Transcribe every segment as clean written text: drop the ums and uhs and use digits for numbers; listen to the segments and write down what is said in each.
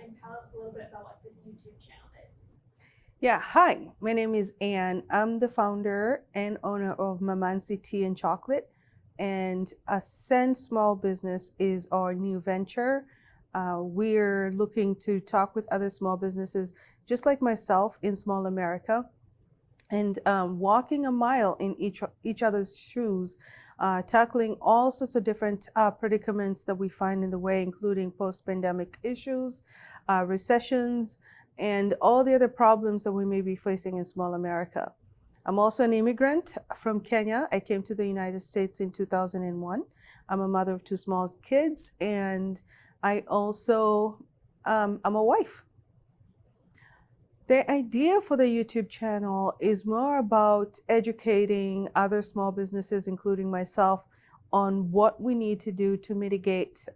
and tell us a little bit about what this YouTube channel is. Yeah, hi, my name is Anne. I'm the founder and owner of Mamansi Tea and Chocolate, and Ascend Small Business is our new venture. We're looking to talk with other small businesses just like myself in small America and walking a mile in each other's shoes, tackling all sorts of different predicaments that we find in the way, including post-pandemic issues, recessions, and all the other problems that we may be facing in small America. I'm also an immigrant from Kenya. I came to the United States in 2001. I'm a mother of two small kids, and I also I'm a wife. The idea for the YouTube channel is more about educating other small businesses, including myself, on what we need to do to mitigate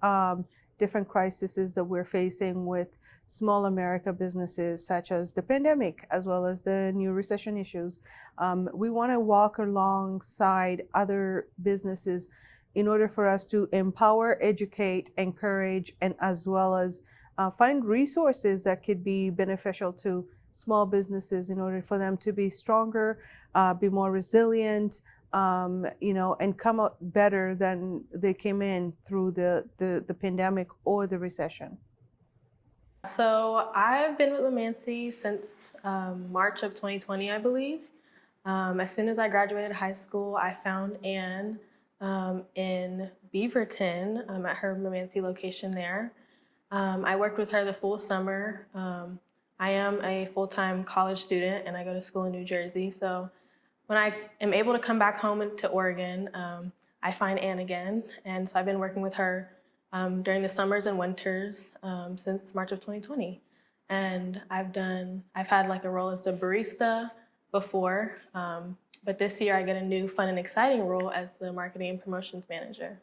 different crises that we're facing with small America businesses, such as the pandemic, as well as the new recession issues. We want to walk alongside other businesses in order for us to empower, educate, encourage, and as well as find resources that could be beneficial to small businesses in order for them to be stronger, be more resilient, and come out better than they came in through the pandemic or the recession. So I've been with Mamansi since March of 2020, I believe. As soon as I graduated high school, I found Anne in Beaverton at her Mamansi location there. I worked with her the full summer. I am a full-time college student and I go to school in New Jersey. So when I am able to come back home to Oregon, I find Anne again. And so I've been working with her during the summers and winters since March of 2020. And I've had like a role as the barista before, but this year I get a new fun and exciting role as the marketing and promotions manager.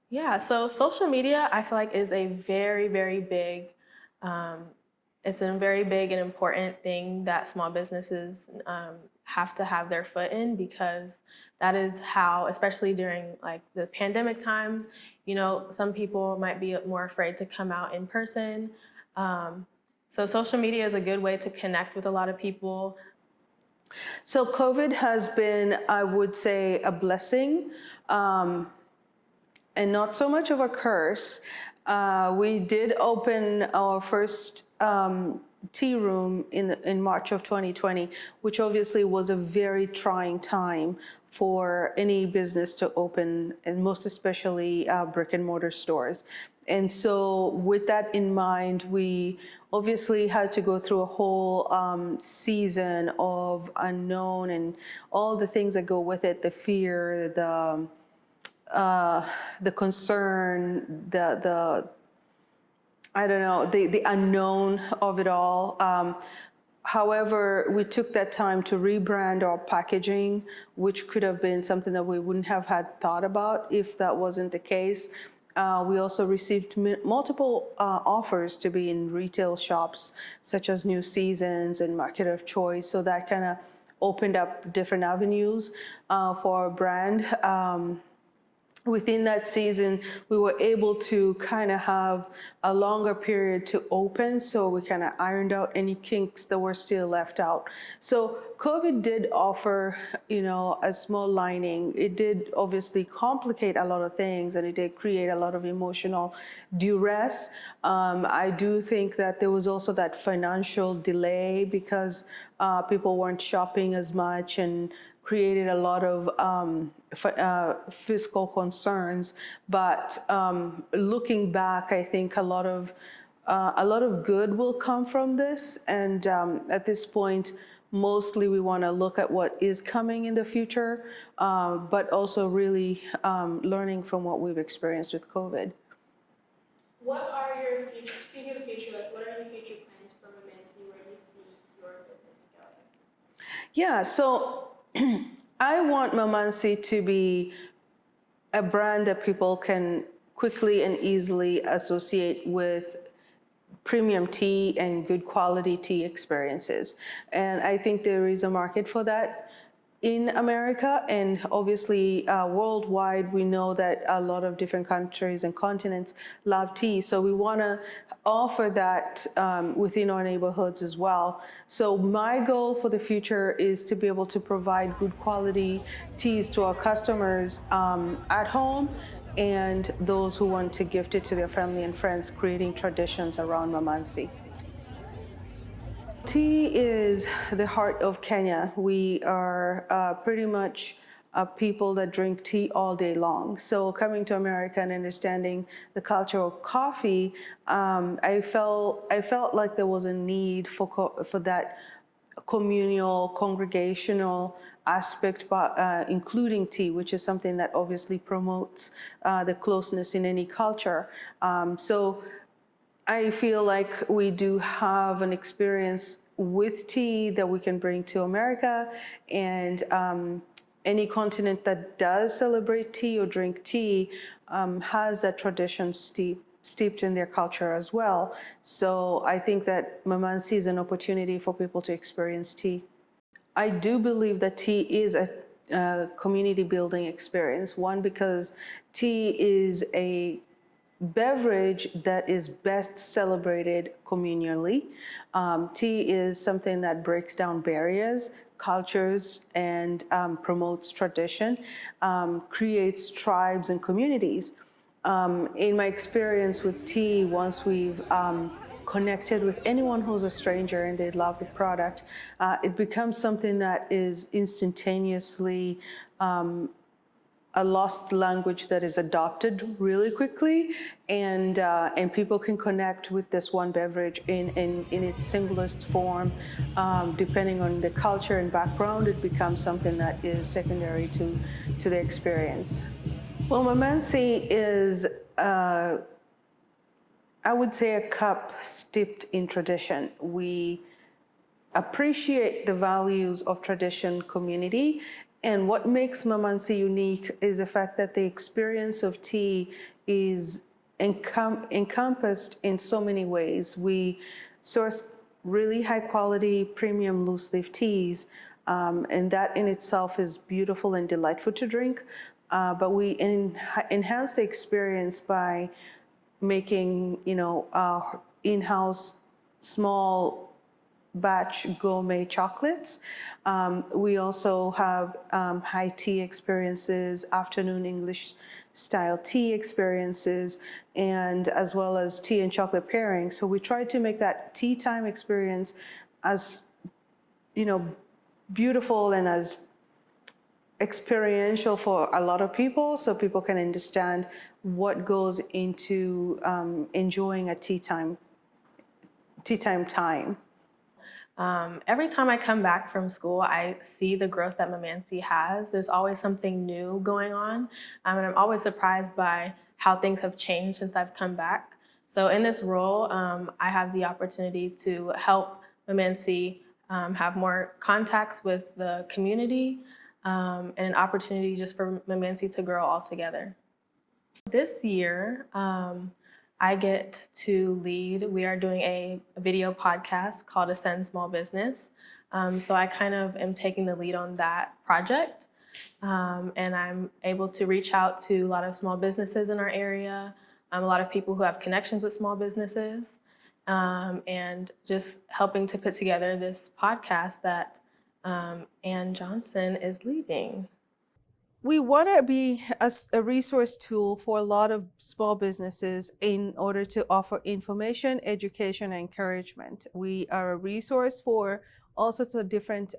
Yeah, so social media I feel like is a very, very big, it's a very big and important thing that small businesses have to have their foot in, because that is how, especially during like the pandemic times, some people might be more afraid to come out in person. So social media is a good way to connect with a lot of people. So COVID has been, I would say, a blessing. And not so much of a curse. We did open our first tea room in March of 2020, which obviously was a very trying time for any business to open, and most especially brick and mortar stores. And so with that in mind, we obviously had to go through a whole season of unknown and all the things that go with it, the fear, the concern, the I don't know, the unknown of it all. However, we took that time to rebrand our packaging, which could have been something that we wouldn't have had thought about if that wasn't the case. We also received multiple offers to be in retail shops, such as New Seasons and Market of Choice. So that kind of opened up different avenues for our brand. Within that season, we were able to kind of have a longer period to open, so we kind of ironed out any kinks that were still left out. So COVID did offer, a small lining. It did obviously complicate a lot of things, and it did create a lot of emotional duress. I do think that there was also that financial delay because people weren't shopping as much, and created a lot of fiscal concerns. But looking back, I think a lot of good will come from this. And at this point, mostly we want to look at what is coming in the future, but also really learning from what we've experienced with COVID. What are your future, speaking of the future, like what are your future plans for Mamansi? Where do you see your business going? Yeah, so I want Mamansi to be a brand that people can quickly and easily associate with premium tea and good quality tea experiences. And I think there is a market for that in America, and obviously worldwide. We know that a lot of different countries and continents love tea. So we want to offer that within our neighborhoods as well. So my goal for the future is to be able to provide good quality teas to our customers at home and those who want to gift it to their family and friends, creating traditions around Mamansi. Tea is the heart of Kenya. We are pretty much people that drink tea all day long. So coming to America and understanding the culture of coffee, I felt like there was a need for that communal, congregational aspect, including tea, which is something that obviously promotes the closeness in any culture. So I feel like we do have an experience with tea that we can bring to America, and any continent that does celebrate tea or drink tea has that tradition steeped in their culture as well. So I think that Mamansi is an opportunity for people to experience tea. I do believe that tea is a community building experience. One, because tea is a beverage that is best celebrated communally. Tea is something that breaks down barriers, cultures, and promotes tradition, creates tribes and communities. In my experience with tea, once we've connected with anyone who's a stranger and they love the product, it becomes something that is instantaneously a lost language that is adopted really quickly, and people can connect with this one beverage in its simplest form. Depending on the culture and background, it becomes something that is secondary to the experience. Well, Mamansi is, I would say, a cup steeped in tradition. We appreciate the values of tradition, community, and what makes Mamansi unique is the fact that the experience of tea is encompassed in so many ways. We source really high quality premium loose leaf teas, and that in itself is beautiful and delightful to drink. But we enhance the experience by making, in-house small batch gourmet chocolates. We also have high tea experiences, afternoon English style tea experiences, and as well as tea and chocolate pairing. So we try to make that tea time experience as, beautiful and as experiential for a lot of people, so people can understand what goes into enjoying a tea time. Every time I come back from school, I see the growth that Mamansi has. There's always something new going on, and I'm always surprised by how things have changed since I've come back. So in this role, I have the opportunity to help Mamansi have more contacts with the community, and an opportunity just for Mamansi to grow all together. This year, I get to lead. We are doing a video podcast called Ascend Small Business. So I kind of am taking the lead on that project. And I'm able to reach out to a lot of small businesses in our area, a lot of people who have connections with small businesses, and just helping to put together this podcast that Ann Johnson is leading. We want to be a resource tool for a lot of small businesses in order to offer information, education, and encouragement. We are a resource for all sorts of different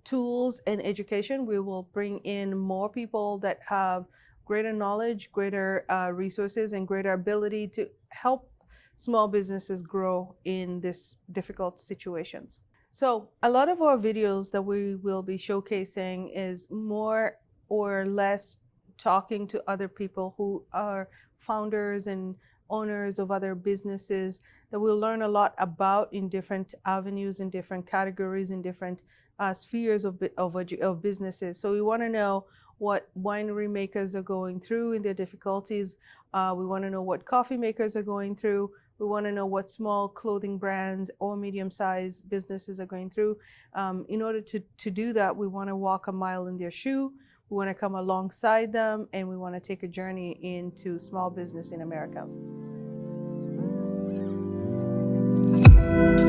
tools and education. We will bring in more people that have greater knowledge, greater resources, and greater ability to help small businesses grow in this difficult situations. So a lot of our videos that we will be showcasing is more or less talking to other people who are founders and owners of other businesses that we'll learn a lot about in different avenues, in different categories, in different spheres of businesses. So we want to know what winery makers are going through in their difficulties. We want to know what coffee makers are going through. We want to know what small clothing brands or medium-sized businesses are going through. In order to do that, we want to walk a mile in their shoe. We want to come alongside them, and we want to take a journey into small business in America. you.